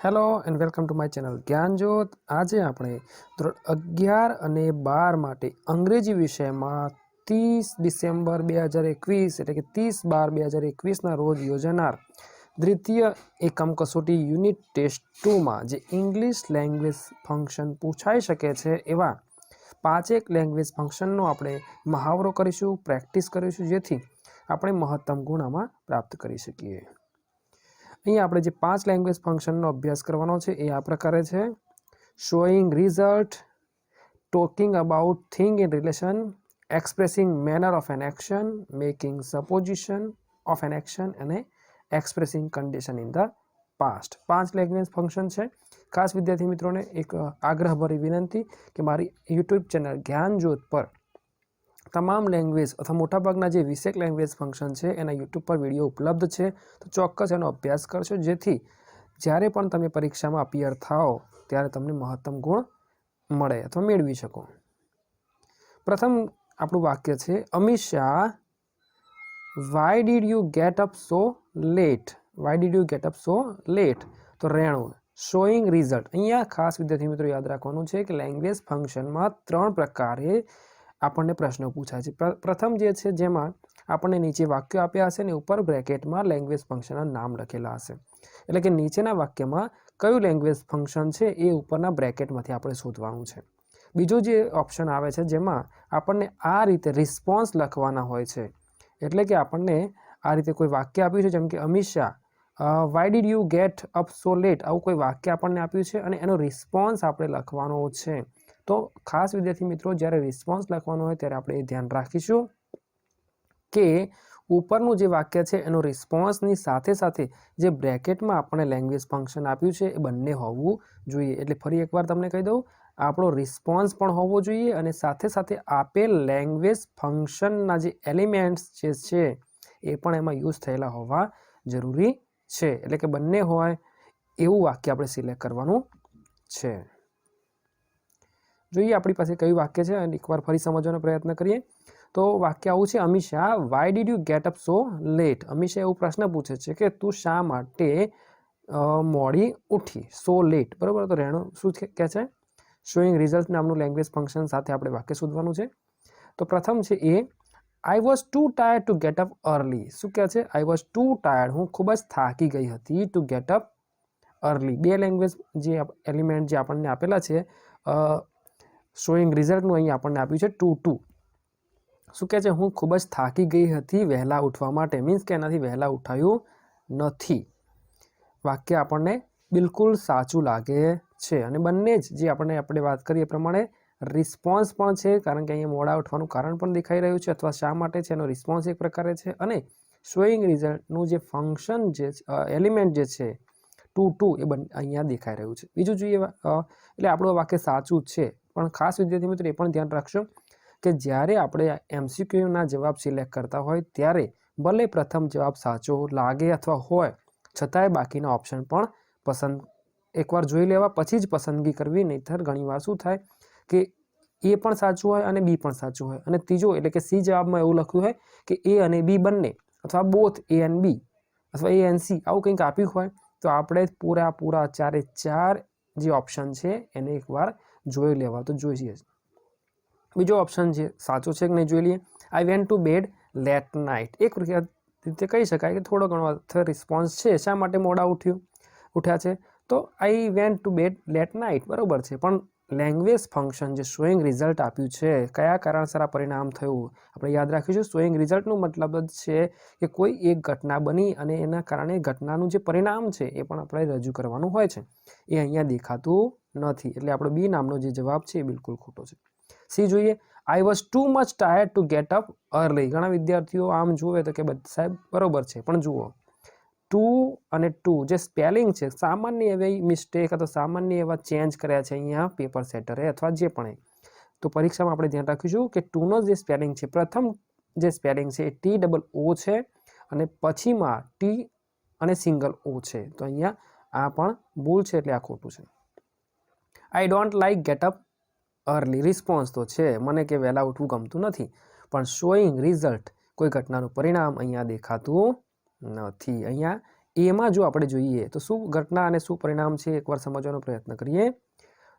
Hello and welcome to my channel Gyanjyot. આજે આપણે ધોરણ 11 અને 12 માટે અંગ્રેજી વિષયમાં 30 ડિસેમ્બર 2021 એટલે કે 30/12/2021ના રોજ યોજાનાર દ્વિતીય એકમ કસોટી યુનિટ ટેસ્ટ 2માં જે ઇંગ્લિશ લેંગ્વેજ ફંક્શન પૂછાઈ શકે છે એવા 5 લેંગ્વેજ ફંક્શનનો આપણે મહાવરો કરીશું, પ્રેક્ટિસ કરીશું, જેથી આપણે મહત્તમ ગુણ આમાં પ્રાપ્ત કરી શકીએ। અહીંયા આપણે જે 5 લેંગ્વેજ ફંક્શનનો અભ્યાસ કરવાનો છે એ આ પ્રકારે છે: showing result, talking about thing in relation, expressing manner of an action, making supposition of an action અને expressing condition in the past. 5 language function છે। ખાસ વિદ્યાર્થી મિત્રોને એક આગ્રહભરી વિનંતી કે મારી યુટ્યુબ ચેનલ જ્ઞાનજ્યોત પર તમામ લેંગ્વેજ અથવા મોટાભાગના જે 20 લેંગ્વેજ ફંક્શન છે એના યુટ્યુબ પર વિડીયો ઉપલબ્ધ છે, તો ચોક્કસ એનો અભ્યાસ કરશો, જેથી જ્યારે પણ તમે પરીક્ષામાં અપિયર થાઓ ત્યારે તમને મહત્તમ ગુણ મળે અથવા મેળવી શકો। પ્રથમ આપણું વાક્ય છે, Amisha Y did you get up so let? Y did you get up so let? તો રેણુ શોઈંગ રિઝલ્ટ। અહીંયા ખાસ વિદ્યાર્થી મિત્રો યાદ રાખવાનું છે કે લેંગ્વેજ ફંક્શનમાં 3 પ્રકારે આપણને પ્રશ્નો પૂછાય છે। પ્રથમ જે છે જેમાં આપણને નીચે વાક્યો આપ્યા હશે ને ઉપર બ્રેકેટમાં લેંગ્વેજ ફંક્શનના નામ લખેલા હશે, એટલે કે નીચેના વાક્યમાં કયું લેંગ્વેજ ફંક્શન છે એ ઉપરના બ્રેકેટમાંથી આપણે શોધવાનું છે। બીજું જે ઓપ્શન આવે છે જેમાં આપણને આ રીતે રિસ્પોન્સ લખવાના હોય છે, એટલે કે આપણને આ રીતે કોઈ વાક્ય આપ્યું છે, જેમ કે Amisha Y did you get up so let, આવું કોઈ વાક્ય આપણને આપ્યું છે અને એનો રિસ્પોન્સ આપણે લખવાનો છે। તો ખાસ વિદ્યાર્થી મિત્રો જ્યારે રિસ્પોન્સ લખવાનો હોય ત્યારે આપણે એ ધ્યાન રાખીશું કે ઉપરનું જે વાક્ય છે એનો રિસ્પોન્સની સાથે સાથે જે બ્રેકેટમાં આપણે લેંગ્વેજ ફંક્શન આપ્યું છે એ બંને હોવું જોઈએ। એટલે ફરી એકવાર તમને કહી દઉં, આપણો રિસ્પોન્સ પણ હોવો જોઈએ અને સાથે સાથે આપેલ લેંગ્વેજ ફંક્શનના જે એલિમેન્ટ્સ જે છે એ પણ એમાં યુઝ થયેલા હોવા જરૂરી છે। એટલે કે બંને હોય એવું વાક્ય આપણે સિલેક્ટ કરવાનું છે। જોઈએ આપણી પાસે કયું વાક્ય છે અને એકવાર ફરી સમજવાનો પ્રયત્ન કરીએ। તો વાક્ય આવું છે, Amisha Y did you get up so let? Amisha એવું પ્રશ્ન પૂછે છે કે તું શા માટે મોડી ઉઠી? સો લેટ, બરાબર। તો રેણુ શું કહે છે? શોઈંગ રિઝલ્ટ નામનું લેંગ્વેજ ફંક્શન સાથે આપણે વાક્ય શોધવાનું છે। તો પ્રથમ છે A, I was too tired to get up early. શું કહે છે? આઈ વોઝ ટુ ટાયર્ડ, હું ખૂબ જ થાકી ગઈ હતી, ટુ ગેટ અપ અર્લી। બે લેંગ્વેજ જે એલિમેન્ટ જે આપણને આપેલા છે શોઈંગ રિઝલ્ટનું અહીં આપણને આપ્યું છે ટુ। શું કહે છે? હું ખૂબ જ થાકી ગઈ હતી વહેલા ઉઠવા માટે, મીન્સ કે એનાથી વહેલા ઉઠાયું નથી। વાક્ય આપણને બિલકુલ સાચું લાગે છે અને બંને જ જે આપણે વાત કરીએ એ પ્રમાણે રિસ્પોન્સ પણ છે, કારણ કે અહીંયા મોડા ઉઠવાનું કારણ પણ દેખાઈ રહ્યું છે અથવા શા માટે છે એનો રિસ્પોન્સ એક પ્રકારે છે, અને શોઈંગ રિઝલ્ટનું જે ફંક્શન જે એલિમેન્ટ જે છે ટુ એ અહીંયા દેખાઈ રહ્યું છે। બીજું જોઈએ એટલે આપણું વાક્ય સાચું છે, પણ ખાસ વિદ્યાર્થી મિત્રો એ પણ ધ્યાન રાખશો કે જ્યારે આપણે MCQના જવાબ સિલેક્ટ કરતા હોય ત્યારે ભલે પ્રથમ જવાબ સાચો લાગે અથવા હોય, છતાંય બાકીના ઓપ્શન પણ પસંદ એકવાર જોઈ લેવા પછી જ પસંદગી કરવી, નહીંતર ઘણીવાર શું થાય કે એ પણ સાચું હોય અને બી પણ સાચું હોય અને ત્રીજો એટલે કે સી જવાબમાં એવું લખ્યું હોય કે એ અને બી બંને અથવા બોથ એ એન્ડ બી અથવા એ એન્ડ સી આવું કંઈક આપ્યું હોય, તો આપણે પૂરા 4 જે ઓપ્શન છે એને એકવાર જોઈ લેવા તો જોઈએ। બીજો ઓપ્શન છે સાચો છે કે નહીં જોઈ લઈએ। I went to bed late night, એક રીતે કહી શકાય કે થોડો ઘણો રિસ્પોન્સ છે શા માટે મોડા ઉઠ્યા છે, તો I went to bed late night, બરાબર છે। પણ લેંગ્વેજ ફંક્શન જે શોઈંગ રિઝલ્ટ આપ્યું છે, કયા કારણસર આ પરિણામ થયું આપણે યાદ રાખીશું। શોઈંગ રિઝલ્ટનું મતલબ જ છે કે કોઈ એક ઘટના બની અને એના કારણે ઘટનાનું જે પરિણામ છે એ પણ આપણે રજૂ કરવાનું હોય છે, એ અહીંયા દેખાતું નથી, એટલે આપણો બી નામનો જે જવાબ છે એ બિલકુલ ખોટો છે। સી જોઈએ, આઈ was too much tired to get up early. ઘણા વિદ્યાર્થીઓ આમ જુએ તો કે સાહેબ બરોબર છે, પણ જુઓ ટુ અને ટુ જે સ્પેલિંગ છે સામાન્ય એવી મિસ્ટેક અથવા સામાન્ય એવા ચેન્જ કર્યા છે અહીંયા પેપર સેટરે અથવા જે પણ, તો પરીક્ષામાં આપણે ધ્યાન રાખીશું કે ટુનો જે સ્પેલિંગ છે, પ્રથમ જે સ્પેલિંગ છે એ TOO છે અને પછીમાં ટી અને સિંગલ ઓ છે, તો અહીંયા આ પણ ભૂલ છે, એટલે આ ખોટું છે। I don't like gate up early, response તો છે મને કે વહેલા ઉઠવું ગમતું નથી, પણ શોઈંગ રિઝલ્ટ કોઈ ઘટનાનું પરિણામ અહીંયા દેખાતું નથી, અહીંયા એમાં જો આપણે જોઈએ તો શું ઘટના અને શું પરિણામ છે એકવાર સમજવાનો પ્રયત્ન કરીએ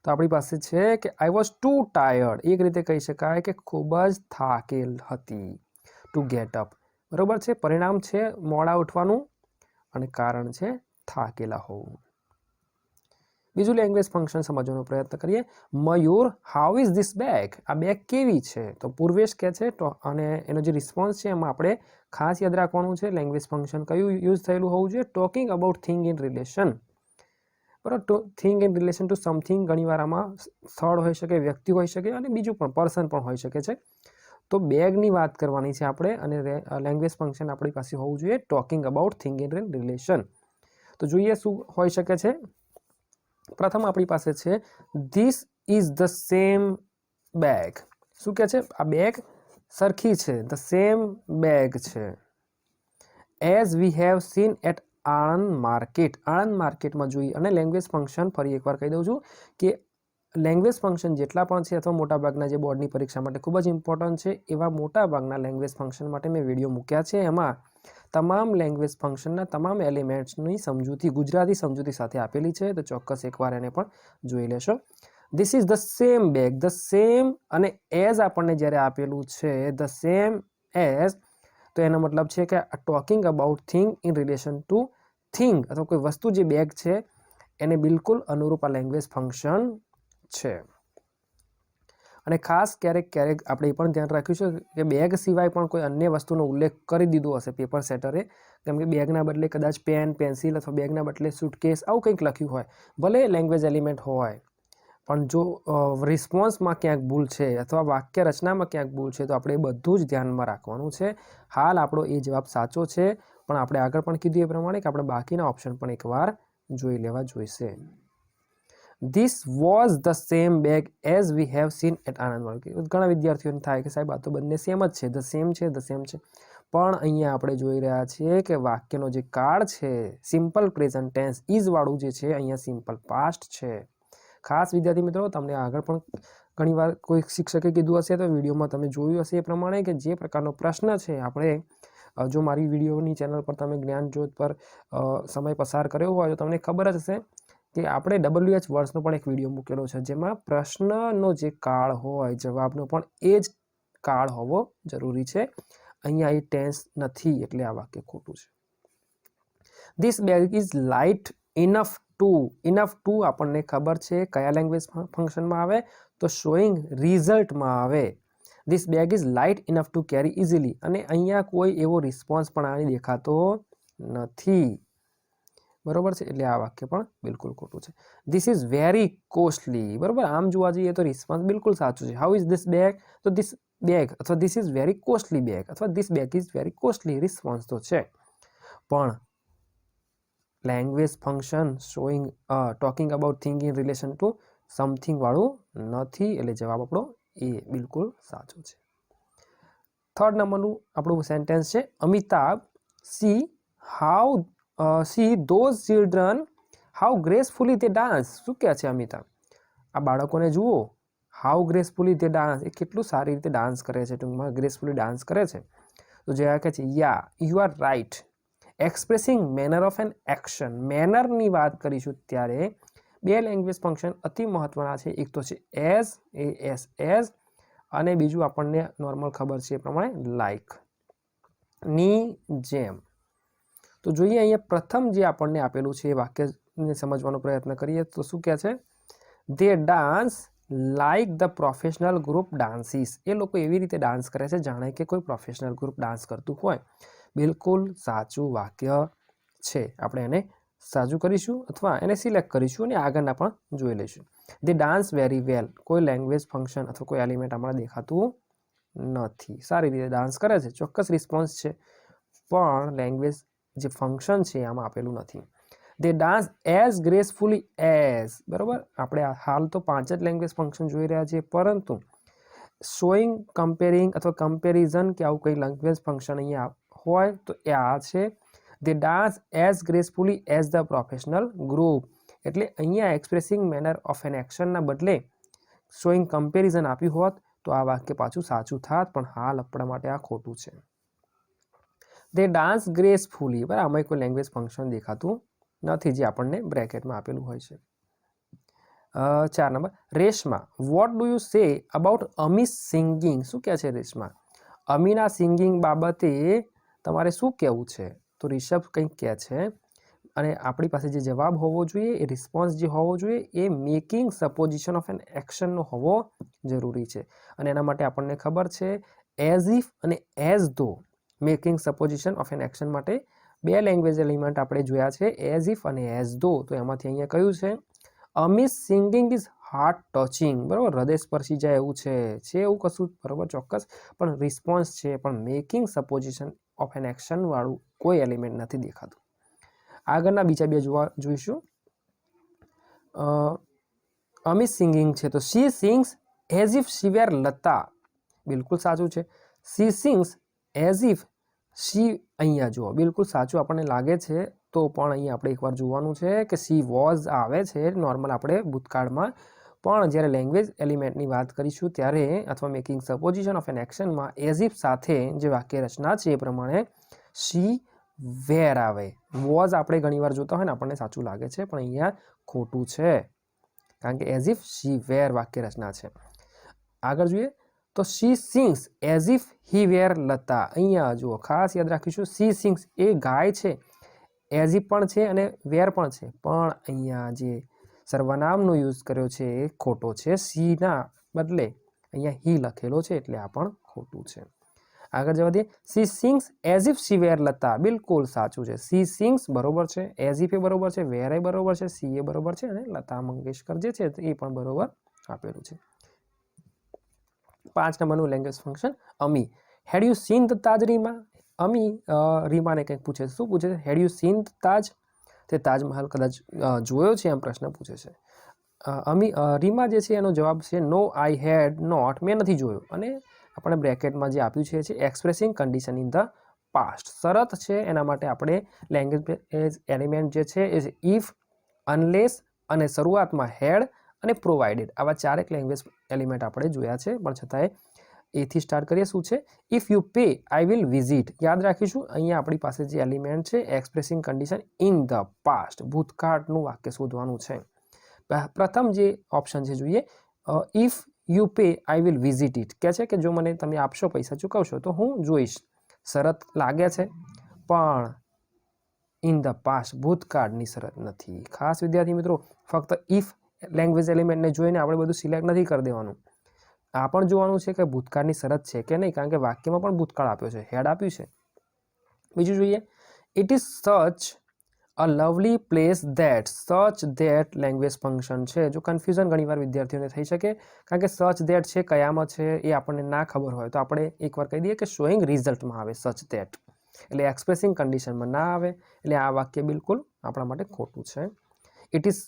તો આપણી પાસે છે કે આઈ વોઝ ટુ ટાયર્ડ, એક રીતે કહી શકાય કે ખૂબ જ થાકેલ હતી, ટુ ગેટ અપ, બરોબર છે. પરિણામ છે મોડા ઉઠવાનું અને કારણ છે થાકેલા હોવું. બીજું લેંગ્વેજ ફંક્શન સમજવાનો પ્રયત્ન કરીએ. મયુર, હાઉ ઇઝ ધીસ બેગ, આ બેગ કેવી છે? તો પૂર્વેશ કહે છે અને એનો જે રિસ્પોન્સ છે એમાં આપણે ખાસ યાદ રાખવાનું છે લેંગ્વેજ ફંક્શન કયું યુઝ થયેલું હોવું જોઈએ. Talking about thing in relation, બરાબર. Thing in relation to something, ઘણીવાર આમાં સ્થળ હોઈ શકે, વ્યક્તિ હોઈ શકે અને બીજું પણ પર્સન પણ હોઈ શકે છે. તો બેગની વાત કરવાની છે આપણે અને લેંગ્વેજ ફંક્શન આપણી પાસે હોવું જોઈએ talking about thing in relation. તો જોઈએ શું હોઈ શકે છે. પ્રથમ આપણી પાસે છે this is the same bag. શું કહે છે? આ બેગ સરખી છે, ધ સેમ બેગ છે. As we have seen at Anand market, Anand માર્કેટમાં જોઈ. અને લેંગ્વેજ ફંક્શન ફરી એકવાર કહી દઉં છું કે લેંગ્વેજ ફંક્શન જેટલા પણ છે અથવા મોટાભાગના જે બોર્ડની પરીક્ષા માટે ખૂબ જ ઇમ્પોર્ટન્ટ છે એવા મોટાભાગના લેંગ્વેજ ફંક્શન માટે મેં વિડીયો મૂક્યા છે. એમાં તમામ લેંગ્વેજ ફંક્શનના તમામ એલિમેન્ટ્સની સમજૂતી ગુજરાતી સમજૂતી સાથે આપેલી છે, તો ચોક્કસ એકવાર એને પણ જોઈ લેશો. This is the same bag, the same અને એઝ આપણને જ્યારે આપેલું છે ધ સેમ એઝ, તો એનો મતલબ છે કે talking about thing in relation two thing અથવા કોઈ વસ્તુ જે બેગ છે એને બિલકુલ અનુરૂપ આ લેંગ્વેજ ફંક્શન છે. અને ખાસ ક્યારેક ક્યારેક આપણે એ પણ ધ્યાન રાખ્યું છે કે બેગ સિવાય પણ કોઈ અન્ય વસ્તુનો ઉલ્લેખ કરી દીધો હશે પેપર સેટરે, કેમ કે બેગના બદલે કદાચ પેન, પેન્સિલ અથવા બેગના બદલે સુટકેસ આવું કંઈક લખ્યું હોય, ભલે લેંગ્વેજ એલિમેન્ટ હોય, પણ જો રિસ્પોન્સમાં ક્યાંક ભૂલ છે અથવા વાક્ય રચનામાં ક્યાંક ભૂલ છે તો આપણે એ બધું જ ધ્યાનમાં રાખવાનું છે. હાલ આપણો એ જવાબ સાચો છે, પણ આપણે આગળ પણ કીધું એ પ્રમાણે કે આપણે બાકીના ઓપ્શન પણ એકવાર જોઈ લેવા જોઈશે. This was the same bag as we have seen at Anand market. ઘણા વિદ્યાર્થીઓને થાય કે સાહેબ આ તો બંને સેમ જ છે, ધ સેમ છે, ધ સેમ છે. પણ અહીંયા આપણે જોઈ રહ્યા છીએ કે વાક્યનો જે કાળ છે સિમ્પલ પ્રેઝન્ટ ટેન્સ ઇઝ વાળું જે છે અહીંયા સિમ્પલ પાસ્ટ છે. ખાસ વિદ્યાર્થી મિત્રો, તમને આગળ પણ ઘણીવાર કોઈ શિક્ષકે કીધું હશે તો વિડીયોમાં તમે જોયું હશે એ પ્રમાણે કે જે પ્રકારનો પ્રશ્ન છે આપણે જો મારી વિડીયોની ચેનલ પર તમે જ્ઞાનજ્યોત પર સમય પસાર કર્યો હોય તો તમને ખબર જ હશે કે આપણે WH વર્ડ્સનો પણ એક વિડીયો મૂકેલો છે જેમાં પ્રશ્નનો જે કાળ હોય જવાબનો પણ એ જ કાળ હોવો જરૂરી છે. અહીંયા એ ટેન્સ નથી એટલે આ વાક્ય ખોટું છે. This bag is light enough to આપણને ખબર છે કયા લેંગ્વેજ ફંક્શનમાં આવે તો શોઈંગ રિઝલ્ટમાં આવે. This bag is light enough to carry easily, અને અહીંયા કોઈ એવો રિસ્પોન્સ પણ આની દેખાતો નથી, બરોબર છે, એટલે આ વાક્ય પણ બિલકુલ ખોટું છે. ધીસ ઇઝ વેરી કોસ્ટલી, બરોબર, આમ જોવા જઈએ તો રિસ્પોન્સ બિલકુલ સાચું છે. હાઉ ઇઝ ધીસ બેગ, તો ધીસ બેગ અથવા this is very costly bag અથવા this bag is very costly response તો છે, પણ language function showing talking about thing in relation to something વાળું નથી, એટલે જવાબ આપણો એ બિલકુલ સાચો છે. થર્ડ નંબરનું આપણું સેન્ટેન્સ છે Amitabh C those children how gracefully તે ડાન્સ. શું કહે છે અમિતાભ? આ બાળકોને જુઓ, હાઉ ગ્રેસફુલી તે ડાન્સ, એ કેટલું સારી રીતે ડાન્સ કરે છે, ટૂંકમાં ગ્રેસફુલી ડાન્સ કરે છે. તો જે કહે છે yeah you are right. Expressing manner of an action, મેનરની વાત કરીશું ત્યારે બે લેંગ્વેજ ફંક્શન અતિ મહત્વના છે. એક તો છે એઝ અને બીજું આપણને નોર્મલ ખબર છે એ પ્રમાણે લાઇક, ની જેમ. તો જોઈએ અહીંયા પ્રથમ જે આપણને આપેલું છે એ વાક્યને સમજવાનો પ્રયત્ન કરીએ તો શું કહે છે? They dance like the professional group dancers. એ લોકો એવી રીતે ડાન્સ કરે છે જાણે કે કોઈ પ્રોફેશનલ ગ્રુપ ડાન્સ કરતું હોય. બિલકુલ સાચું વાક્ય છે. આપણે એને સાચું કરીશું અથવા એને સિલેક્ટ કરીશું અને આગળના પણ જોઈ લઈશું. દે ડાન્સ વેરી વેલ, કોઈ લેંગ્વેજ ફંક્શન અથવા કોઈ એલિમેન્ટ આપણે દેખાતું નથી. સારી રીતે ડાન્સ કરે છે, ચોક્કસ રિસ્પોન્સ છે, પણ લેંગ્વેજ જે ફંક્શન છે આમાં આપેલું નથી. દે ડાન્સ એઝ ગ્રેસફુલી એઝ, બરાબર. આપણે હાલ તો 5 જ લેંગ્વેજ ફંક્શન જોઈ રહ્યા છીએ, પરંતુ શોઈંગ, કમ્પેરિંગ અથવા કમ્પેરિઝન કે આવું કંઈ લેંગ્વેજ ફંક્શન અહીંયા હોય તો એ આ છે. They dance as gracefully as the professional group, એટલે અહીંયા એક્સપ્રેસિંગ મેનર ઓફ એન એક્શનના બદલે શોઈંગ કમ્પેરિઝન આપ્યું હોત તો આ વાક્ય પાછું સાચું થાત, પણ હાલ આપણા માટે આ ખોટું છે. દે ડાન્સ ગ્રેસફુલી, બરાબર, આમાં કોઈ લેંગ્વેજ ફંક્શન દેખાતું નથી જે આપણને બ્રેકેટમાં આપેલું હોય છે. 4 number, Reshma what do you say about Amish singing, શું કહે છે રેશમા, અમીના સિંગિંગ બાબતે તમારે શું કહેવું છે? તો રિષભ કંઈક કહે છે અને આપણી પાસે જે જવાબ હોવો જોઈએ, એ રિસ્પોન્સ જે હોવો જોઈએ એ મેકિંગ સપોઝિશન ઓફ એન એક્શનનો હોવો જરૂરી છે. અને એના માટે આપણને ખબર છે એઝ ઇફ અને એઝ ધો. Making supposition of an action માટે 2 લેંગ્વેજ એલિમેન્ટ આપણે જોયા છે, એઝ ઇફ અને એઝ ધો. તો એમાંથી અહીંયા કયું છે? Amish singing is heart touching, બરાબર, હૃદય સ્પર્શી જાય એવું છે એવું કશું, બરાબર, ચોક્કસ, પણ રિસ્પોન્સ છે, પણ making supposition of an action વાળું કોઈ એલિમેન્ટ નથી દેખાતું. આગળના બીજા 2 જોઈશું. અમીશ સિંગિંગ છે તો શી sings as if she were Lata, બિલકુલ સાચું છે. શી સિંગ્સ એઝ ઇફ શી, અહીંયા જુઓ, બિલકુલ સાચું આપણને લાગે છે. તો પણ અહીંયા આપણે એકવાર જોવાનું છે કે શી વોઝ આવે છે નોર્મલ આપણે ભૂતકાળમાં, પણ જ્યારે લેંગ્વેજ એલિમેન્ટની વાત કરીશું ત્યારે અથવા મેકિંગ સપોઝિશન ઓફ એન એક્શનમાં એઝ ઇફ સાથે જે વાક્ય રચના છે એ પ્રમાણે શી વેર આવે. વોઝ આપણે ઘણીવાર જોતા હોય ને આપણને સાચું લાગે છે, પણ અહીંયા ખોટું છે કારણ કે એઝ ઇફ શી વેર વાક્ય રચના છે. આગળ જોઈએ તો શી સિંગ્સ એઝ ઇફ હી વેર લતા. અહીંયા જુઓ, ખાસ યાદ રાખીશું, શી સિંગ્સ એ ગાય છે, એઝ ઇફ પણ છે અને વેર પણ છે, પણ અહીંયા જે સર્વનામનો યુઝ કર્યો છે એ ખોટો છે. સીના બદલે અહીંયા હી લખેલો છે એટલે આ પણ ખોટું છે. આગળ જવા દઈએ. She sings as if she were Lata, બિલકુલ સાચું છે. સી સિંગ્સ બરોબર છે, એઝ ઇફ એ બરોબર છે, વેર એ બરોબર છે, સી એ બરોબર છે અને લતા મંગેશકર જે છે એ પણ બરોબર આપેલું છે. 5 નંબરનું language function Ami. Had you seen the Taj Reema? Ami રીમાને કંઈક પૂછે છે. શું પૂછે છે? Had you seen the Taj? તે તાજમહલ કદાચ જોયો છે એમ પ્રશ્ન પૂછે છે. રીમા જે છે એનો જવાબ છે નો આઈ હેડ નોટ, મેં નથી જોયો. અને આપણે બ્રેકેટમાં જે આપ્યું છે expressing condition in the past, શરત છે. એના માટે આપણે લેંગ્વેજ એલિમેન્ટ જે છે એ ઇફ, અનલેસ અને શરૂઆતમાં હેડ અને પ્રોવાઇડેડ, આવા 4 લેંગ્વેજ એલિમેન્ટ આપણે જોયા છે. પણ છતાંય એથી સ્ટાર્ટ કરીએ. શું છે? If you pay I will visit. યાદ રાખીશું અહીંયા આપણી પાસે જે એલિમેન્ટ છે expressing condition in the past, ભૂતકાળનું વાક્ય શોધવાનું છે. પ્રથમ જે ઓપ્શન છે જોઈએ, if you pay I will visit it, કહે છે કે જો મને તમે આપશો, પૈસા ચૂકવશો તો હું જોઈશ. શરત લાગે છે પણ ઇન ધ પાસ્ટ, ભૂતકાળની શરત નથી. ખાસ વિદ્યાર્થી મિત્રો, ફક્ત ઇફ લેંગ્વેજ એલિમેન્ટને જોઈને આપણે બધું સિલેક્ટ નથી કરી દેવાનું. આ પણ જોવાનું છે કે ભૂતકાળની શરત છે કે નહીં, કારણ કે વાક્યમાં પણ ભૂતકાળ આપ્યો છે, હેડ આપ્યું છે. બીજું જોઈએ, it is such a lovely place that. સચ ધેટ લેંગ્વેજ ફંક્શન છે. જો કન્ફ્યુઝન ઘણીવાર વિદ્યાર્થીઓને થઈ શકે, કારણ કે સચ ધેટ છે કયામાં છે એ આપણને ના ખબર હોય તો આપણે એકવાર કહી દઈએ કે શોઈંગ રિઝલ્ટમાં આવે સચ ધેટ, એટલે એક્સપ્રેસિંગ કન્ડિશનમાં ના આવે. એટલે આ વાક્ય બિલકુલ આપણા માટે ખોટું છે. ઇટ ઇઝ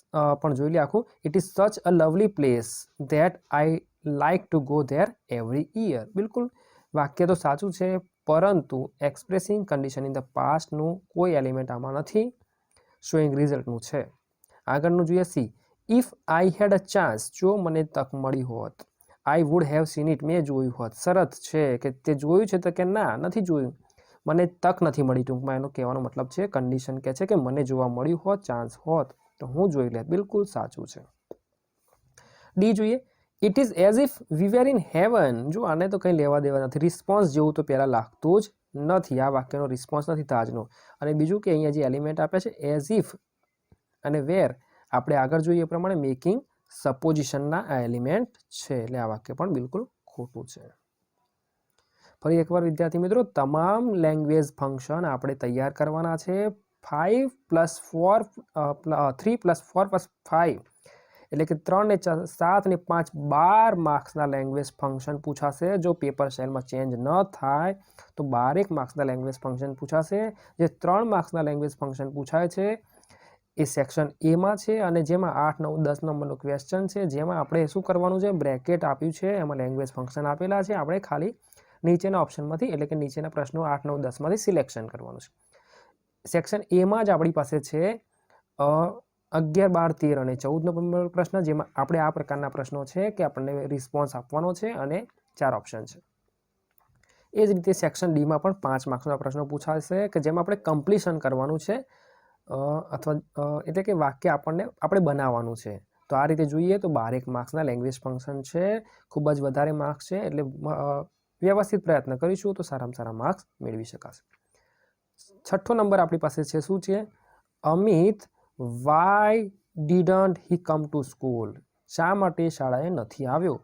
પણ જોઈ લે આખું. It is such a lovely place that I like to go there every year. બિલકુલ વાક્ય તો સાચું છે, પરંતુ એક્સપ્રેસિંગ કન્ડિશન ઇન ધ પાસ્ટનું કોઈ એલિમેન્ટ આમાં નથી, શોઈંગ રિઝલ્ટનું છે. આગળનું જોઈએ C. If I had a chance, જો મને તક મળી હોત, I would have seen it, મેં જોયું હોત. શરત છે કે તે જોયું છે તો કે ના, નથી જોયું, મને તક નથી મળી. ટૂંકમાં એનો કહેવાનો મતલબ છે, કન્ડિશન કહે છે કે મને જોવા મળ્યું હોત, ચાન્સ હોત તો હું જોઈ લે. બિલકુલ સાચું છે. ડી જોઈએ. It is as if we were in heaven. જો આને તો કંઈ લેવા દેવા નથી, રિસ્પોન્સ જેવું તો પહેલાં લાગતું જ નથી. આ વાક્યનો રિસ્પોન્સ નથી તાજનો. અને બીજું કે અહીંયા જે એલિમેન્ટ આપે છે એઝ ઇફ અને વેર, આપણે આગળ જોઈએ એ પ્રમાણે મેકિંગ સપોઝિશનના આ એલિમેન્ટ છે. એટલે આ વાક્ય પણ બિલકુલ ખોટું છે. ફરી એકવાર વિદ્યાર્થી મિત્રો, તમામ લેંગ્વેજ ફંક્શન આપણે તૈયાર કરવાના છે. 5 + 4 3 + 4 + 5 એટલે કે 3 ને 4 7 ને 5 12 માર્ક્સના લેંગ્વેજ ફંક્શન પૂછાશે. જો પેપર સ્ટાઇલમાં ચેન્જ ન થાય તો 12 માર્ક્સના લેંગ્વેજ ફંક્શન પૂછાશે. જે 3 માર્ક્સના લેંગ્વેજ ફંક્શન પૂછાય છે એ સેક્શન એમાં છે, અને જેમાં 8, 9, 10 નંબરનો ક્વેશ્ચન છે, જેમાં આપણે શું કરવાનું છે, બ્રેકેટ આપ્યું છે, એમાં લેંગ્વેજ ફંક્શન આપેલા છે. આપણે ખાલી નીચેના ઓપ્શનમાંથી, એટલે કે નીચેના પ્રશ્નો 8, 9, 10માંથી સિલેક્શન કરવાનું છે. સેક્શન એમાં જ આપણી પાસે છે 11, 12, 13 અને 14 નંબર પ્રશ્ન, જેમાં આપણે આ પ્રકારના પ્રશ્નો છે કે આપણને રિસ્પોન્સ આપવાનો છે અને 4 ઓપ્શન છે. એ જ રીતે સેક્શન ડીમાં પણ 5 માર્ક્સના પ્રશ્નો પૂછાશે કે જેમાં આપણે કમ્પ્લીશન કરવાનું છે અથવા એટલે કે વાક્ય આપણે બનાવવાનું છે. તો આ રીતે જોઈએ તો 12 માર્ક્સના લેંગ્વેજ ફંક્શન છે, ખૂબ જ વધારે માર્ક્સ છે, એટલે વ્યવસ્થિત પ્રયત્ન કરીશું તો સારામાં સારા માર્ક્સ મેળવી શકાશે. 6થો નંબર આપણી પાસે છે શું છે? Amit why didn't he come to school? શા માટે શાળાએ નથી આવ્યો?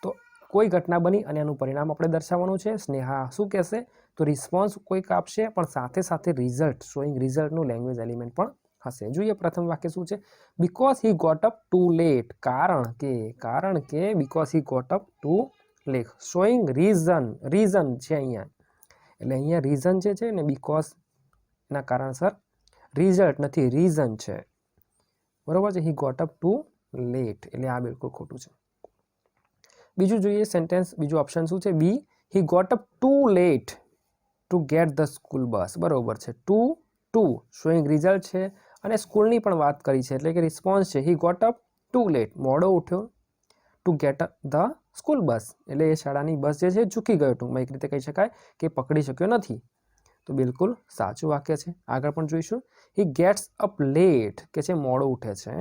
તો કોઈ ઘટના બની અને એનું પરિણામ આપણે દર્શાવવાનું છે. સ્નેહા શું કહેશે? તો રિસ્પોન્સ કોઈક આપશે પણ સાથે સાથે રિઝલ્ટ શોઈંગ રિઝલ્ટનું લેંગ્વેજ એલિમેન્ટ પણ હશે. જોઈએ પ્રથમ વાક્ય શું છે? Because he got up too late. કારણ કે because he got up too late. Showing reason છે અહીંયા, એટલે અહીંયા રીઝન જે છે ને બીકોઝના કારણસર રિઝલ્ટ નથી, રીઝન છે. બરોબર છે. He got up too late એટલે આ બિલકુલ ખોટું છે. બીજું જોઈએ સેન્ટેન્સ, બીજું ઓપ્શન શું છે? B, he got up too late to get the school bus. બરોબર છે. ટુ શોઈંગ રિઝલ્ટ છે અને સ્કૂલની પણ વાત કરી છે એટલે કે રિસ્પોન્સ છે. He got up too late, મોડો ઉઠ્યો, to get the school bus એટલે એ શાળાની બસ જે છે ચૂકી ગયો. ટૂંકમાં એક રીતે કહી શકાય કે પકડી શક્યો નથી. તો બિલકુલ સાચું વાક્ય છે. આગળ પણ જોઈશું. હી ગેટ્સ અપ લેટ કે છે મોડો ઉઠે છે.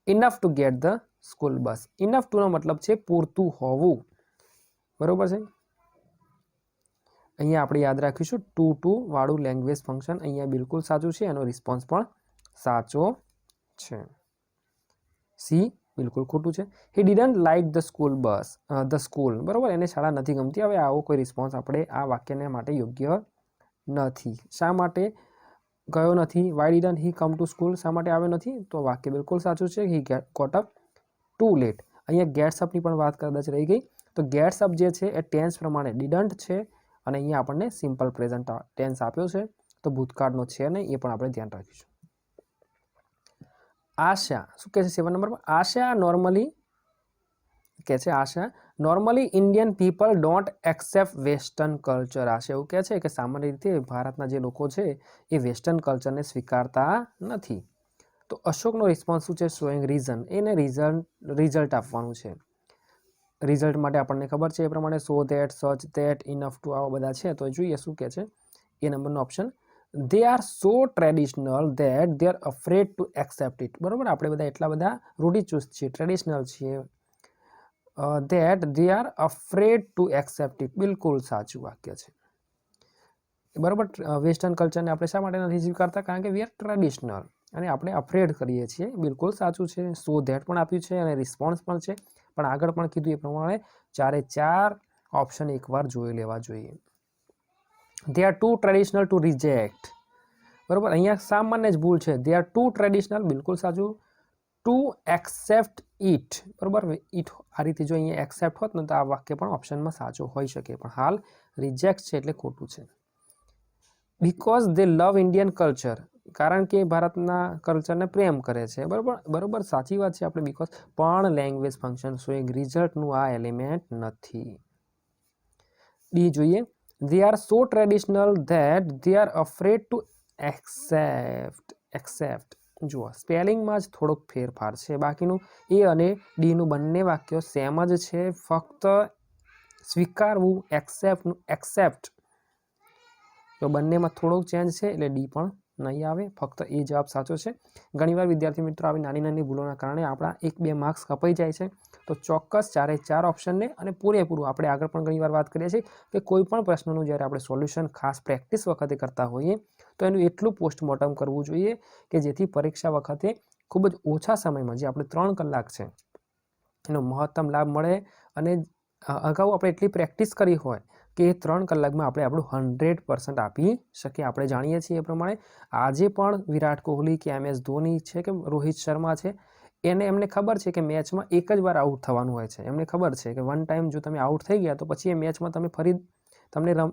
Enough to get the school bus. Enough ટુનો મતલબ છે પૂરતું હોવું. બરોબર છે. અહીંયા આપણે યાદ રાખીશું ટુ વાળું લેંગ્વેજ ફંક્શન અહીંયા બિલકુલ સાચું છે, એનો રિસ્પોન્સ પણ સાચો છે. સી બિલકુલ ખોટું છે. હી ડીડન્ટ લાઇક ધ સ્કૂલ. બરોબર, એને શાળા નથી ગમતી. હવે આવો કોઈ રિસ્પોન્સ આપણે આ વાક્યને માટે યોગ્ય નથી. શા માટે ગયો નથી? Why didn't he come to school? શા માટે આવ્યો નથી? તો વાક્ય બિલકુલ સાચું છે. He got up too late. અહીંયા ગેટ્સ અપની પણ વાત કદાચ રહી ગઈ. તો ગેટ્સ અપ જે છે એ ટેન્સ પ્રમાણે ડીડન્ટ છે અને અહીંયા આપણને સિમ્પલ પ્રેઝન્ટ ટેન્સ આપ્યો છે, તો ભૂતકાળનો છે નહીં, એ પણ આપણે ધ્યાન રાખીશું. આશા શું કહે છે 7 નંબર પર? Asha normally Indian people don't accept western culture. Asha એવું કહે છે કે સામાન્ય રીતે ભારતના જે લોકો છે એ વેસ્ટર્ન કલ્ચરને સ્વીકારતા નથી. તો અશોકનો રિસ્પોન્સ શું છે? Showing reason. એને રિઝલ્ટ આપવાનું છે. રિઝલ્ટ માટે આપણને ખબર છે એ પ્રમાણે સો ધેટ, સચ ધેટ, ઇનફ ટુ, આવા બધા છે. તો જોઈએ શું કહે છે એ નંબરનો option. They are so traditional that they are afraid two accept it. બરાબર, આપણે બધા એટલા બધા રૂઢિચુસ્ત છીએ, ટ્રેડિશનલ છીએ, that they are afraid two accept it. બિલકુલ સાચું વાક્ય છે. બરાબર, વેસ્ટર્ન કલ્ચરને આપણે શા માટે નથી સ્વીકારતા? કારણ કે વી આર ટ્રેડિશનલ અને આપણે અફ્રેડ કરીએ છીએ. બિલકુલ સાચું છે. સો ધેટ પણ આપ્યું છે અને રિસ્પોન્સ પણ છે, પણ આગળ પણ કીધું એ પ્રમાણે 4 ઓપ્શન એકવાર જોઈ લેવા જોઈએ. They are too traditional to reject. બરોબર, અહીંયા સામાન્ય જ ભૂલ છે. દે આર ટુ ટ્રેડિશનલ, બિલકુલ સાચું. Two accept it. બરોબર, ઇટ આ રીતે જો અહીંયા એક્સેપ્ટ હોત ને તો આ વાક્ય પણ ઓપ્શનમાં સાચું હોઈ શકે, પણ હાલ રિજેક્ટ છે એટલે ખોટું છે. Because they love Indian culture. કારણ કે ભારતના કલ્ચરને પ્રેમ કરે છે. બરોબર સાચી વાત છે આપણે બીકોઝ, પણ લેંગ્વેજ ફંક્શન શોઈંગ રિઝલ્ટનું આ એલિમેન્ટ નથી. ડી જોઈએ. They are so traditional that they are afraid two accept. જુઓ સ્પેલિંગમાં જ થોડોક ફેરફાર છે, બાકીનું એ અને ડીનું બંને વાક્યો સેમ જ છે. ફક્ત સ્વીકારવું, એક્સેપ્ટ, તો બંનેમાં થોડોક ચેન્જ છે એટલે ડી પણ નહીં આવે. ફક્ત એ જવાબ સાચો છે. ઘણીવાર વિદ્યાર્થી મિત્રો આવી નાની ભૂલોના કારણે આપણા 1-2 માર્ક્સ કપાઈ જાય છે. તો ચોક્કસ 4 ઓપ્શનને અને પૂરેપૂરું આપણે આગળ પણ ઘણીવાર વાત કરીએ છીએ કે કોઈ પણ પ્રશ્નનું જ્યારે આપણે સોલ્યુશન ખાસ પ્રેક્ટિસ વખતે કરતા હોઈએ તો એનું એટલું પોસ્ટમોર્ટમ કરવું જોઈએ કે જેથી પરીક્ષા વખતે ખૂબ જ ઓછા સમયમાં, જે આપણે 3 કલાક છે, એનો મહત્તમ લાભ મળે. અને અગાઉ આપણે એટલી પ્રેક્ટિસ કરી હોય કે 3 કલાકમાં આપણે આપણું 100% આપી શકીએ. આપણે જાણીએ છીએ એ પ્રમાણે આજે પણ વિરાટ કોહલી કે MS ધોની છે કે રોહિત શર્મા છે, એમને ખબર છે કે મેચમાં એક જ વાર આઉટ થવાનું હોય છે. એમને ખબર છે કે વન ટાઈમ જો તમે આઉટ થઈ ગયા તો પછી એ મેચમાં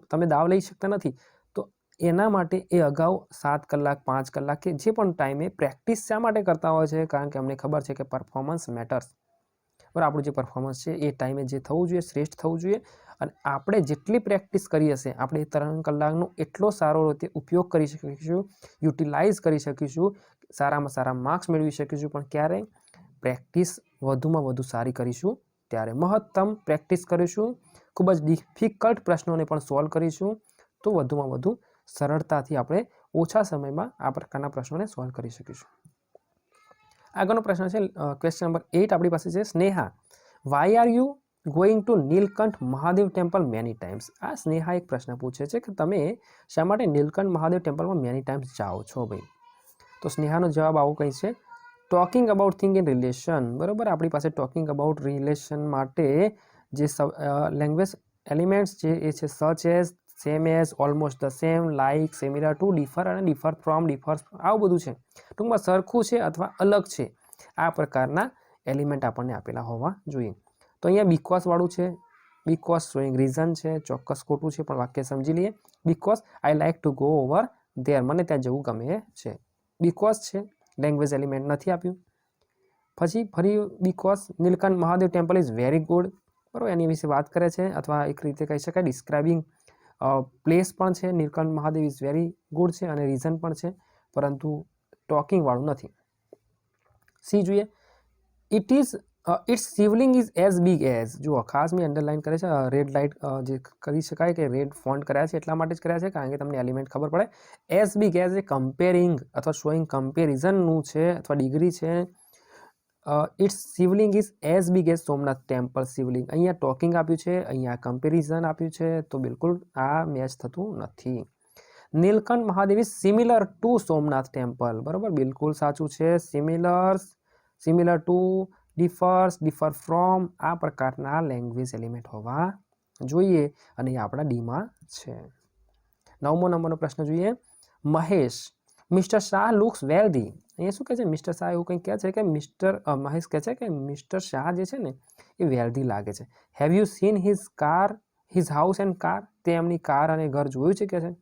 તમે દાવ લઈ શકતા નથી. તો એના માટે એ અગાઉ 7 કલાક 5 કલાક કે જે પણ ટાઈમે પ્રેક્ટિસ શા માટે કરતા હોય છે? કારણ કે અમને ખબર છે કે પરફોર્મન્સ મેટર્સ. બરાબર, આપણું જે પરફોર્મન્સ છે એ ટાઈમે જે થવું જોઈએ, શ્રેષ્ઠ થવું જોઈએ. અને આપણે જેટલી પ્રેક્ટિસ કરી હશે આપણે 3 કલાકનો એટલો સારો રીતે ઉપયોગ કરી શકીશું, યુટિલાઇઝ કરી શકીશું, સારામાં સારા માર્ક્સ મેળવી શકીશું. પણ ક્યારે? પ્રેક્ટિસ વધુમાં વધુ સારી કરીશું ત્યારે. મહત્તમ પ્રેક્ટિસ કરીશું, खूब ज डिफिकल्ट प्रश्नों पण सॉल्व करीशुं तो वधुमां वधु सरळताथी आपणे ओछा समयमां आ प्रकारना प्रश्नोने सॉल्व करी शकीशुं। आगळनो प्रश्न छे क्वेश्चन नंबर 8 आपणी पासे छे Sneha why are you going to Nilkanth Mahadev temple many times. आ स्नेहा एक प्रश्न पूछे छे कि तमे शा माटे नीलकंठ महादेव टेम्पल में मेनी टाइम्स जाओ छो भाई। तो स्नेहानो जवाब आवो कई छे talking about thing in relation. बराबर आपणी पासे टॉकिंग अबाउट रिलेशन माटे जे लैंग्वेज एलिमेंट्स जे छे such as same as almost the same like similar to differ अने डिफर फ्रॉम डिफर आवुं बधुं छे टूंकमां सरखुं छे अथवा अलग छे आ प्रकारना एलिमेंट आपणे आपेला होवा जोईए। तो अहींया बीकॉज वाळुं छे बीकॉज शोइंग रीजन छे चोक्कस खोटुं छे पण वाक्य समजी लीए। Because I like to go over there मने त्यां जवुं गमे छे बीकॉज छे लैंग्वेज एलिमेंट नथी आप्युं। पछी फरी because Neelkanth Mahadev temple is very good बराबर एनी विषे वात करे छे अथवा एक रीते कही शकाय डिस्क्राइबिंग प्लेस पण छे Neelkanth Mahadev is very good छे अने रीजन पण छे परंतु टॉकिंग वाळुं नथी। सी जोईए it is it's Shivling is as big as जो खास में अंडरलाइन करे रेड लाइट जे करी शकाय के रेड फॉन्ट कर्या छे एटला माटे ज कर्या छे कारण के तमने एलिमेंट खबर पड़े। As big as a comparing अथवा शोइंग कम्पेरिजन नु छे अथवा डिग्री छे। It's Shivling is as big as Somnath temple Shivling अहींया टॉकिंग आप्युं छे अहींया कम्पेरिजन आप्युं छे तो बिल्कुल आ मैच थतुं नथी। Nilkanth Mahadev is similar to Somnath temple बराबर बिल्कुल साचुं छे similar to differs differ from आ प्रकारना लैंग्वेज एलिमेंट होवा जोईए अने आपणा डी मां छे। 9मो नंबरनो प्रश्न जोईए महेश मिस्टर शाह लुक्स वेल्धी अहींया शुं कहे छे मिस्टर शाह एवुं कंई कहे छे कि मिस्टर महेश कहे छे कि मिस्टर शाह जे छे ने ए वेल्धी लागे छे। Have you seen his car his house and car ते एमनी कार अने घर जोयुं छे कहे छे।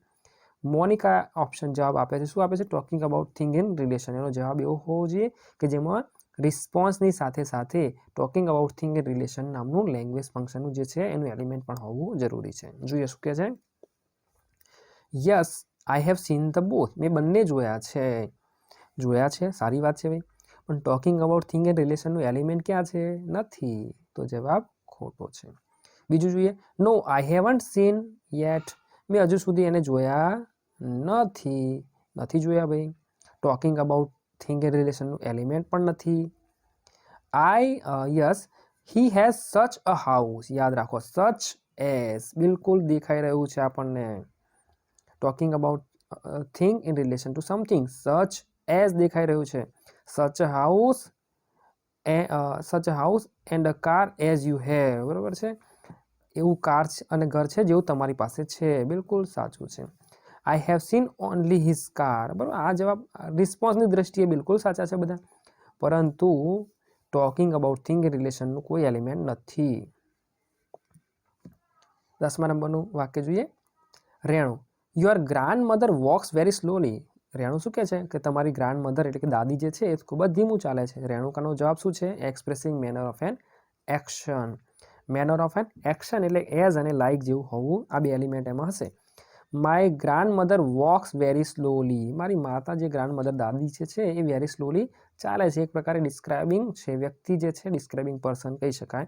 मोनिका ऑप्शन जवाब आपे छे शुं आपे छे talking about thing in relation एनो जवाब एवो होवो जोईए कि जेमां रिस्पोन्सनी साथे साथे talking about thing in relation नामनुं लैंग्वेज फंक्शननुं जे छे एनुं एलिमेंट पण होवुं जरूरी छे। जोईए शुं कहे छे yes I have seen the both मैं बंने जोया छे सारी बात छे भाई पण टॉकिंग अबाउट थिंग इन रिलेशननुं एलिमेंट क्या छे नथी तो जवाब खोटो छे। बीजुं जोईए no I haven't seen yet मैं हजू सुधी एने जोया नथी जोया भाई talking about thing in relation element पण नथी। I yes he has such a house याद राखो सच एज बिल्कुल देखाई रह्युं छे आपणने talking about thing in relation to something such as देखाई रह्युं छे such house and a car as you have बराबर छे एवं कार अने घर छे जेवुं तमारी पासे छे बिल्कुल साचुं छे। आई have seen only his car बराबर आ जवाब रिस्पोन्सनी दृष्टिए बिल्कुल साचा छे बधा परंतु टॉकिंग अबाउट थिंग इन रिलेशननुं कोई एलिमेंट नथी। 10मा नंबरनुं वाक्य जोईए Renu your grandmother walks very slowly Renu शुं कहे छे कि तमारी ग्रांड मधर एटले के दादी जे छे खूब ज धीमું चाले छे। रेणुकानो जवाब शुं छे expressing manner of an action manner of an action एटले एज अने लाइक जेवुं होवुं आ बे एलिमेंट एमां हशे। My grandmother walks very slowly मारी माता जे ग्रांड मधर दादी छे ए वेरी स्लोली चाले छे एक प्रकारे डिस्क्राइबिंग छे व्यक्ति जे छे डिस्क्राइबिंग पर्सन कही शकाय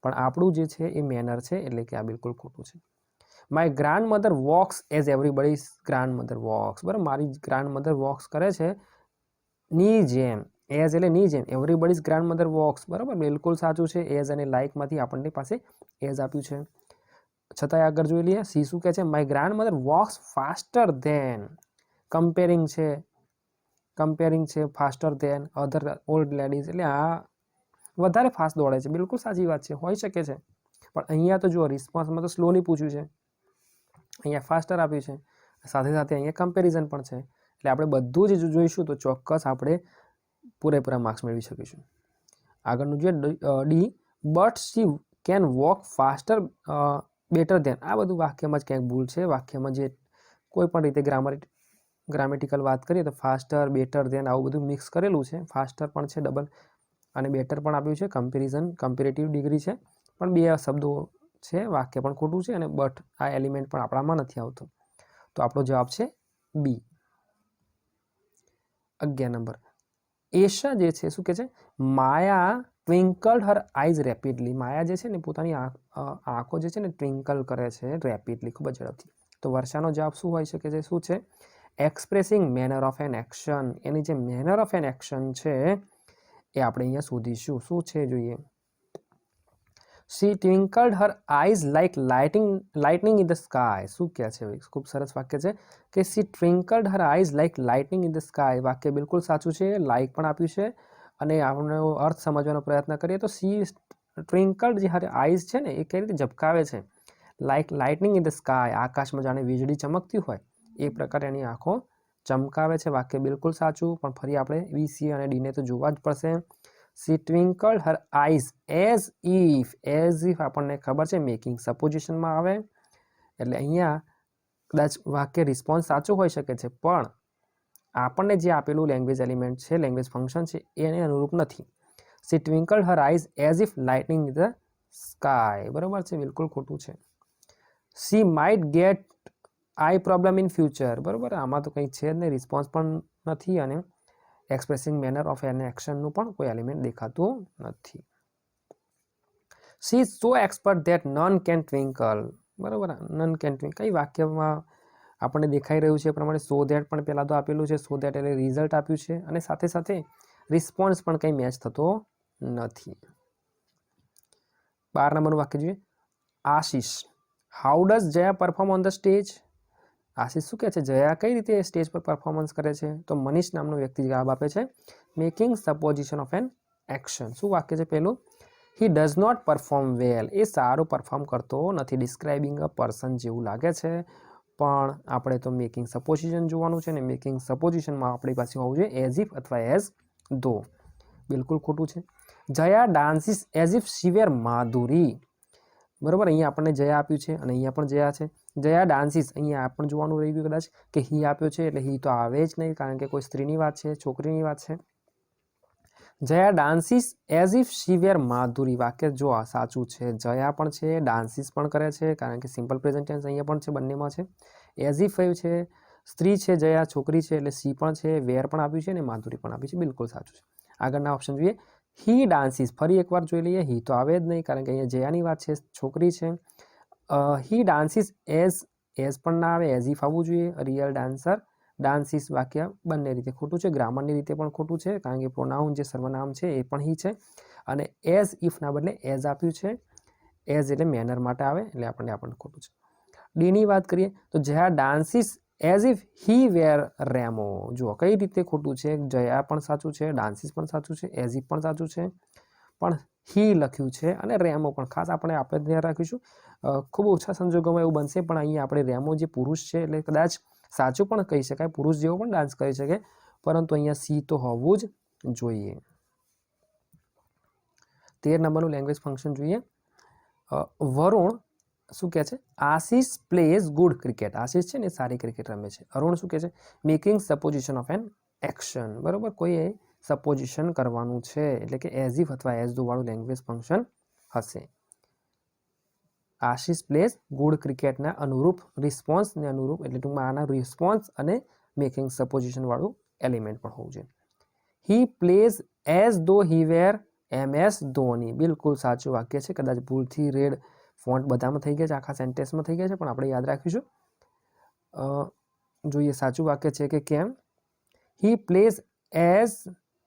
पण आपणुं जे छे ए मैनर छे एटले के आ बिल्कुल खोटुं छे। My grandmother walks as everybody's grandmother walks बराबर मारी ग्रांड मधर वॉक्स करे छे नी जेम एज एटले नी GeM everybody's grandmother walks बराबर बिल्कुल साचुं छे एज अने लाइक मांथी आपणे पासे एज आप्युं छे। छतांय आगळ जोई लईए सी शुं कहे छे my grandmother walks faster than comparing छे faster than other old ladies एटले आ वधारे फास्ट दौड़े छे बिल्कुल साची वात छे होई शके छे पण अहींया तो जो रिस्पोन्समां तो स्लोली पूछ्युं छे अहींया फास्टर आप्युं छे साथे साथे अहींया कम्पेरिजन पण छे એટલે આપણે બધું જ જોઈશું તો ચોક્કસ આપણે પૂરેપૂરા માર્ક્સ મેળવી શકીશું। આગળનું જોઈએ D but she can walk faster better than આ બધું વાક્યમાં જ ક્યાંક ભૂલ છે વાક્યમાં જે કોઈ પણ રીતે ગ્રામેટિકલ વાત કરીએ તો ફાસ્ટર બેટર દેન આવું બધું મિક્સ કરેલું છે ફાસ્ટર પણ છે ડબલ અને બેટર પણ આપ્યું છે કમ્પેરિઝન કમ્પેરેટિવ ડિગ્રી છે પણ બે શબ્દો છે વાક્ય પણ ખોટું છે અને બટ આ એલિમેન્ટ પણ આપણામાં નથી આવતું તો આપણો જવાબ છે બી। 11 નંબર એશા જે છે શું કહે છે માયા ટ્વિંકલ્ડ હર આઈઝ રેપિડલી. માયા જે છે ને પોતાની આંખો જે છે ને ટ્વિંકલ કરે છે રેપિડલી, ખૂબ જ ઝડપથી. તો વર્ષાનો જવાબ શું હોઈ શકે છે? શું છે? Expressing manner of an action. એની જે મેનર ઓફ એન એક્શન છે એ આપણે અહીંયા શોધીશું. શું છે જોઈએ? She twinkled her eyes like lightning in the sky. શું કહે છે? ખૂબ સરસ વાક્ય છે કે she twinkled her eyes like lightning in the sky. વાક્ય બિલકુલ સાચું છે. લાઇક પણ આપ્યું છે અને આપણે અર્થ સમજવાનો પ્રયત્ન કરીએ તો she twinkled જે her eyes છે ને એ કઈ રીતે ઝબકાવે છે, like lightning in the sky. આકાશમાં જાણે વીજળી ચમકતી હોય એ પ્રકારે એની આંખો ચમકાવે છે. વાક્ય બિલકુલ સાચું. પણ ફરી આપણે બી, સી અને ડીને તો જોવા જ પડશે. She twinkled her eyes as if આપણને ખબર છે મેકિંગ સપોઝિશનમાં આવે એટલે અહીંયા કદાચ વાક્ય રિસ્પોન્સ સાચું હોઈ શકે છે, પણ આપણને જે આપેલું લેંગ્વેજ એલિમેન્ટ છે, લેંગ્વેજ ફંક્શન છે એને અનુરૂપ નથી. She twinkled her eyes as if lightning in the sky. બરોબર છે? બિલકુલ ખોટું છે. She might get eye problem in future. બરોબર, આમાં તો કંઈ છે જ નહીં, રિસ્પોન્સ પણ નથી અને એક્સપ્રેસિંગ મેનર ઓફ એન એક્શનનું પણ કોઈ એલિમેન્ટ દેખાતું નથી. She is so expert that none can twinkle. બરાબર, નન કેન ટ્વિંકલ. કઈ વાક્યમાં આપણને દેખાઈ રહ્યું છે એ પ્રમાણે સો ધેટ પણ પહેલાં તો આપેલું છે. સો ધેટ એટલે રિઝલ્ટ આપ્યું છે અને સાથે સાથે રિસ્પોન્સ પણ કંઈ મેચ થતો નથી. 12 નંબરનું વાક્ય જોઈએ. Ashish, how does Jaya perform on the stage? Ashish શું કહે છે? જયા કઈ રીતે સ્ટેજ પર પરફોર્મન્સ કરે છે? તો મનીષ નામનો વ્યક્તિ જવાબ આપે છે making supposition of an action. શું વાક્ય છે પહેલું? He does not perform well. એ સારું પરફોર્મ કરતો નથી. ડિસ્ક્રાઇબિંગ અ પર્સન જેવું લાગે છે, પણ આપણે તો મેકિંગ સપોઝિશન જોવાનું છે ને મેકિંગ સપોઝિશનમાં આપણી પાસે હોવું જોઈએ એઝ ઇફ અથવા એઝ ધો. બિલકુલ ખોટું છે. જયા ડાન્સીસ એઝ ઇફ શી વેર માધુરી. બરોબર, અહીંયા આપણને જયા આપ્યું છે અને અહીંયા પણ જયા છે. જયા ડાન્સીસ, અહીંયા પણ જોવાનું રહી ગયું કદાચ કે હી આપ્યો છે એટલે હી તો આવે જ નહીં, કારણ કે કોઈ સ્ત્રીની વાત છે, છોકરીની વાત છે. જયા ડાન્સીસ એઝ ઇફ શી વેર માધુરી. વાક્ય જો આ સાચું છે. જયા પણ છે, ડાન્સીસ પણ કરે છે, કારણ કે સિમ્પલ પ્રેઝન્ટ ટેન્સ અહીંયા પણ છે, બંનેમાં છે. એઝ ઇફ છે, સ્ત્રી છે, જયા છોકરી છે એટલે સી પણ છે, વેર પણ આપ્યું છે અને માધુરી પણ આપ્યું છે. બિલકુલ સાચું છે. આગળના ઓપ્શન જોઈએ. હી ડાન્સીસ, ફરી એકવાર જોઈ લઈએ. હી તો આવે જ નહીં, કારણ કે અહીંયા જયાની વાત છે, છોકરી છે. હી ડાન્સીસ એઝ પણ ના આવે, એઝ ઇફ આવવું જોઈએ. રિયલ ડાન્સર ડાન્સીસ વાક્ય બંને રીતે ખોટું છે. ગ્રામરની રીતે પણ ખોટું છે, કારણ કે પ્રોનાઉન જે સર્વનામ છે એ પણ હી છે અને એઝ ઇફના બદલે એઝ આપ્યું છે. એઝ એટલે મેનર માટે આવે એટલે આપણને ખોટું છે. ડીની વાત કરીએ તો જયા ડાન્સીસ એઝ ઇફ હી વેર રેમો. જુઓ કઈ રીતે ખોટું છે. જયા પણ સાચું છે, ડાન્સીસ પણ સાચું છે, એઝ ઇફ પણ સાચું છે, પણ હી લખ્યું છે અને રેમો પણ. ખાસ આપણે ધ્યાન રાખીશું. ખૂબ ઓછા સંજોગોમાં એવું બનશે, પણ અહીંયા આપણે રેમો જે પુરુષ છે એટલે કદાચ સાચું પણ કહી શકાય, પુરુષ જેવો પણ ડાન્સ કરી શકે, પરંતુ અહીંયા સી તો હોવું જ જોઈએ. 13 નંબરનું લેંગ્વેજ ફંક્શન જોઈએ. વરુણ શું કહે છે? Ashish plays good cricket. Ashish છે ને સારી ક્રિકેટ રમે છે. અરુણ શું કહે છે? Making supposition of an action. બરોબર, કોઈએ સપોઝિશન કરવાનું છે એટલે કે એઝ ઇફ અથવા એઝ ધો વાળું લેંગ્વેજ ફંક્શન હશે. આશિષ પ્લેઝ ગુડ ક્રિકેટના અનુરૂપ રિસ્પોન્સને અનુરૂપ એટલે ટૂંકમાં આના રિસ્પોન્સ અને મેકિંગ સપોઝિશન વાળું એલિમેન્ટ પણ હોવું જોઈએ. હી પ્લેઝ એઝ ધો હી વેર MS ધોની. બિલકુલ સાચું વાક્ય છે. કદાચ ભૂલથી રેડ ફોન્ટ બધામાં થઈ ગયા છે, આખા સેન્ટેન્સમાં થઈ ગયા છે, પણ આપણે યાદ રાખીશું. જોઈએ સાચું વાક્ય છે કે કેમ. હી પ્લેઝ એઝ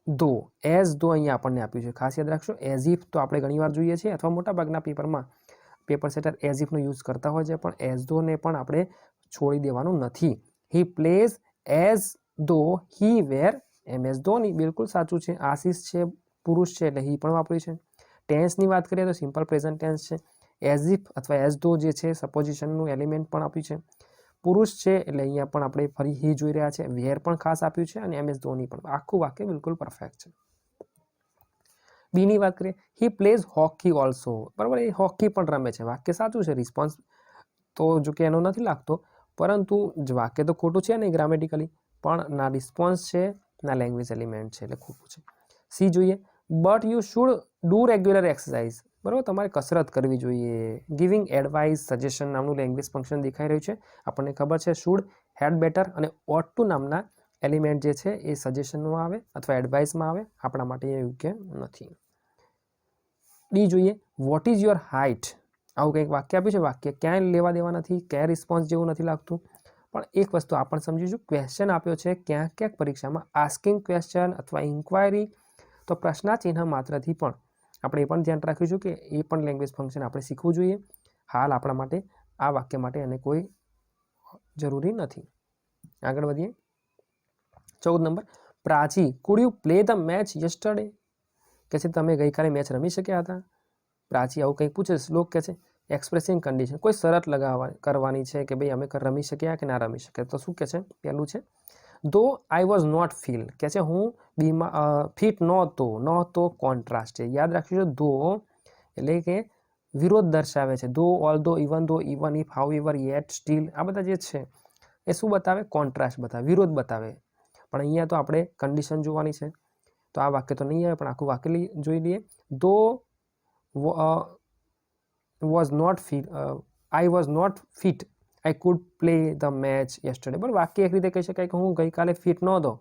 ધો. એઝ ધો અહીંયા આપણને આપ્યું છે, ખાસ યાદ રાખશો. એઝ ઇફ તો આપણે ઘણીવાર જોઈએ છીએ અથવા મોટાભાગના પેપરમાં પેપર સેટર એઝ ઇફનો યુઝ કરતા હોય છે, પણ એઝ ધોને પણ આપણે છોડી દેવાનું નથી. હી પ્લેઝ એઝ ધો હી વેર MS ધોની. બિલકુલ સાચું છે. આશિષ છે, પુરુષ છે એટલે હી પણ વાપર્યું છે. ટેન્સની વાત કરીએ તો સિમ્પલ પ્રેઝન્ટ ટેન્સ છે. એઝ ઇફ અથવા એઝ ધો જે છે સપોઝિશનનું એલિમેન્ટ પણ આપ્યું છે. પુરુષ છે એટલે અહીંયા પણ આપણે ફરી હી જોઈ રહ્યા છે. વેર પણ ખાસ આપ્યું છે અને MS ધોની પણ. આખું વાક્ય બિલકુલ પરફેક્ટ છે. બીની વાત કરીએ. હી પ્લેઝ હોકી ઓલ્સો. બરાબર, એ હોકી પણ રમે છે. વાક્ય સાચું છે. રિસ્પોન્સ તો જો કે એનો નથી લાગતો, પરંતુ વાક્ય તો ખોટું છે નહીં ગ્રામેટિકલી, પણ ના રિસ્પોન્સ છે ના લેંગ્વેજ એલિમેન્ટ છે એટલે ખોટું છે. સી જોઈએ. But you should do regular exercise. બરાબર, તમારે કસરત કરવી જોઈએ. ગિવિંગ એડવાઇસ સજેશન નામનું લેંગ્વેજ ફંક્શન દેખાઈ રહ્યું છે. આપણને ખબર છે શુડ, હેડ બેટર અને ઓટ ટુ નામના એલિમેન્ટ જે છે એ સજેશનમાં આવે અથવા એડવાઇસમાં આવે. આપણા માટે એ યોગ્ય નથી. ડી જોઈએ, વોટ ઇઝ યોર હાઇટ. આવું કંઈક વાક્ય આપ્યું છે, વાક્ય ક્યાંય લેવા દેવા નથી, ક્યાંય રિસ્પોન્સ જેવું નથી લાગતું. પણ એક વસ્તુ આપણે સમજીશું, ક્વેશ્ચન આપ્યો છે ક્યાંક ક્યાંક પરીક્ષામાં આસ્કિંગ ક્વેશ્ચન અથવા ઇન્ક્વાયરી, તો પ્રશ્નાચિહ્ન માત્રથી પણ આપણે એ પણ ધ્યાન રાખીશું કે એ પણ લેંગ્વેજ ફંક્શન આપણે શીખવું જોઈએ. હાલ આપણા માટે આ વાક્ય માટે એને કોઈ જરૂરી નથી. આગળ વધીએ. 14 number, Prachi, food you play the match yesterday. કે છે તમે ગઈકાલે મેચ રમી શક્યા હતા. પ્રાચી આવું કંઈક પૂછે. શ્લોક કે છે એક્સપ્રેસિંગ કન્ડિશન, કોઈ શરત કરવાની છે કે ભાઈ અમે રમી શક્યા કે ના રમી શક્યા. તો શું કે છે, પહેલું છે ધો આઈ વોઝ નોટ ફીલ, કે છે હું ફિટ નહોતો કોન્ટ્રાસ્ટ છે. યાદ રાખીશું, ધો એટલે કે વિરોધ દર્શાવે છે. ધો, ઓલ ધો, even if, how ever, yet, steel, આ બધા જે છે એ શું બતાવે, કોન્ટ્રાસ્ટ બતાવે, વિરોધ બતાવે. પણ અહીંયા તો આપણે કન્ડિશન જોવાની છે, તો આ વાક્ય તો નહીં આવે, પણ આખું વાક્ય જોઈ લઈએ. ધો was not fit, I was not fit, I could play the match yesterday. બરાબર, વાક્ય એક રીતે કહી શકાય કે હું ગઈકાલે ફિટ નહોતો,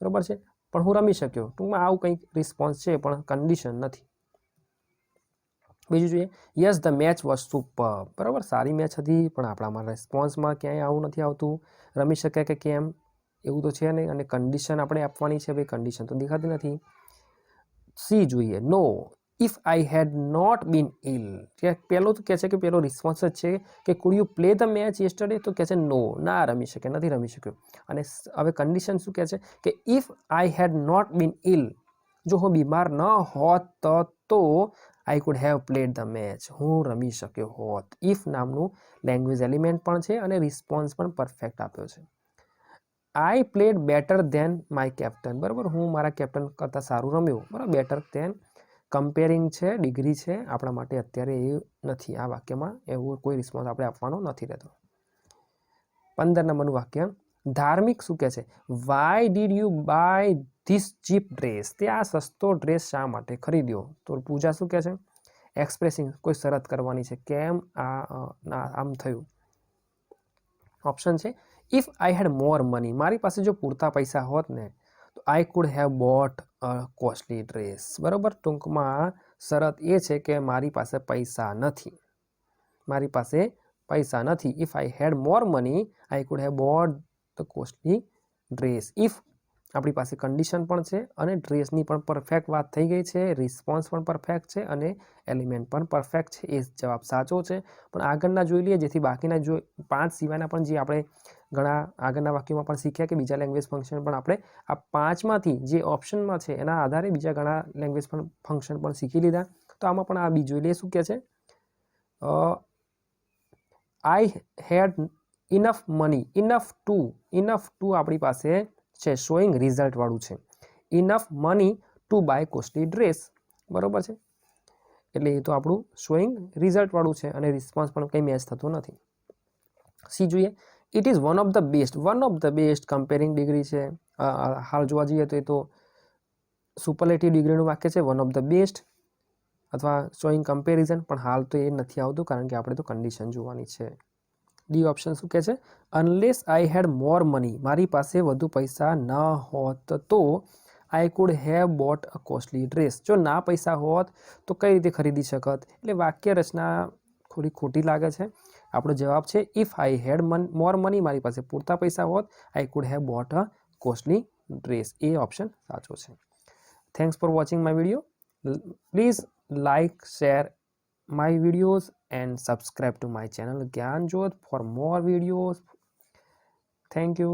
બરાબર છે, પણ હું રમી શક્યો. ટૂંકમાં આવું કંઈક રિસ્પોન્સ છે, પણ કન્ડિશન નથી. બીજું જોઈએ, yes the match was super. બરાબર, સારી મેચ હતી, પણ આપણામાં રિસ્પોન્સમાં ક્યાંય આવું નથી આવતું, રમી શકે કે કેમ એવું તો છે નહીં. અને કન્ડિશન આપણે આપવાની છે, ભાઈ કન્ડિશન તો દેખાતી નથી. સી જોઈએ, know if I had not બીન ઇલ. પહેલો તો કહે છે કે પહેલો રિસ્પોન્સ જ છે કે food you play the match yesterday, તો કહે છે નો, ના રમી શકે, નથી રમી શક્યો. અને હવે કન્ડિશન શું કહે છે કે ઇફ આઈ હેડ નોટ બીન ઇલ, જો હું બીમાર ન હોત તો આઈ could have played the match, હું રમી શક્યો હોત. ઇફ નામનું લેંગ્વેજ એલિમેન્ટ પણ છે અને રિસ્પોન્સ પણ પરફેક્ટ આપ્યો છે. I played better than my captain. બરાબર, હું મારા કેપ્ટન કરતાં સારું રમ્યો. બરાબર, બેટર ધેન કમ્પેરિંગ છે, ડિગ્રી છે, આપણા માટે અત્યારે એ નથી. આ વાક્યમાં એવું કોઈ રિસ્પોન્સ આપણે આપવાનો નથી રહેતો. 15 નંબરનું વાક્ય, ધાર્મિક શું કહે છે, why did you buy this cheap dress. તે આ સસ્તો ડ્રેસ શા માટે ખરીદ્યો. તો પૂજા શું કહે છે, એક્સપ્રેસિંગ, કોઈ શરત કરવાની છે, કેમ આમ થયું. ઓપ્શન છે if I had more money, મારી પાસે જો પૂરતા પૈસા હોત ને તો આઈ could have bought a costly dress. બરાબર, ટૂંકમાં શરત એ છે કે મારી પાસે પૈસા નથી, મારી પાસે પૈસા નથી. If I had more money I could have bought the costly dress. If આપણી પાસે કન્ડિશન પણ છે અને ડ્રેસની પણ પરફેક્ટ વાત થઈ ગઈ છે, રિસ્પોન્સ પણ પરફેક્ટ છે અને એલિમેન્ટ પણ પરફેક્ટ છે. એ જવાબ સાચો છે. પણ આગળના જોઈ લઈએ, જેથી બાકીના 5 સિવાયના પણ જે આપણે ઘણા આગળના વાક્યોમાં પણ શીખ્યા કે બીજા લેંગ્વેજ ફંક્શન પણ આપણે આ 5માંથી જે ઓપ્શનમાં છે એના આધારે બીજા ઘણા લેંગ્વેજ ફંક્શન પણ શીખી લીધા. તો આમાં પણ આ બી જોઈ લઈએ. શું કહે છે, I had enough money, enough to આપણી પાસે છે, શોઈંગ રિઝલ્ટ વાળું છે. Enough money to buy costly dress. બરાબર છે, એટલે એ તો આપણું શોઈંગ રિઝલ્ટ વાળું છે અને રિસ્પોન્સ પણ કંઈ મેચ થતો નથી. સી જોઈએ, it is one of the best comparing degree છે. હાલ જોવા જઈએ તો એ તો સુપરલેટિવ ડિગ્રીનું વાક્ય છે, વન ઓફ ધ બેસ્ટ અથવા શોઈંગ કમ્પેરિઝન, પણ હાલ તો એ નથી આવતું કારણ કે આપણે તો કન્ડિશન જોવાની છે. ડી ઓપ્શન શું કહે છે, unless I had more money, મારી પાસે વધુ પૈસા ન હોત તો આઈ could have bought a costly dress. જો ના પૈસા હોત તો કઈ રીતે ખરીદી શકત. એટલે વાક્ય રચના થોડી ખોટી લાગે છે. આપણો જવાબ છે if I had more money, મારી પાસે પૂરતા પૈસા હોત, આઈ could have bought a costly dress. A option સાચો છે. Thanks for watching my video. Please like, share my videos and subscribe to my channel Gyan Jyot for more videos. Thank you.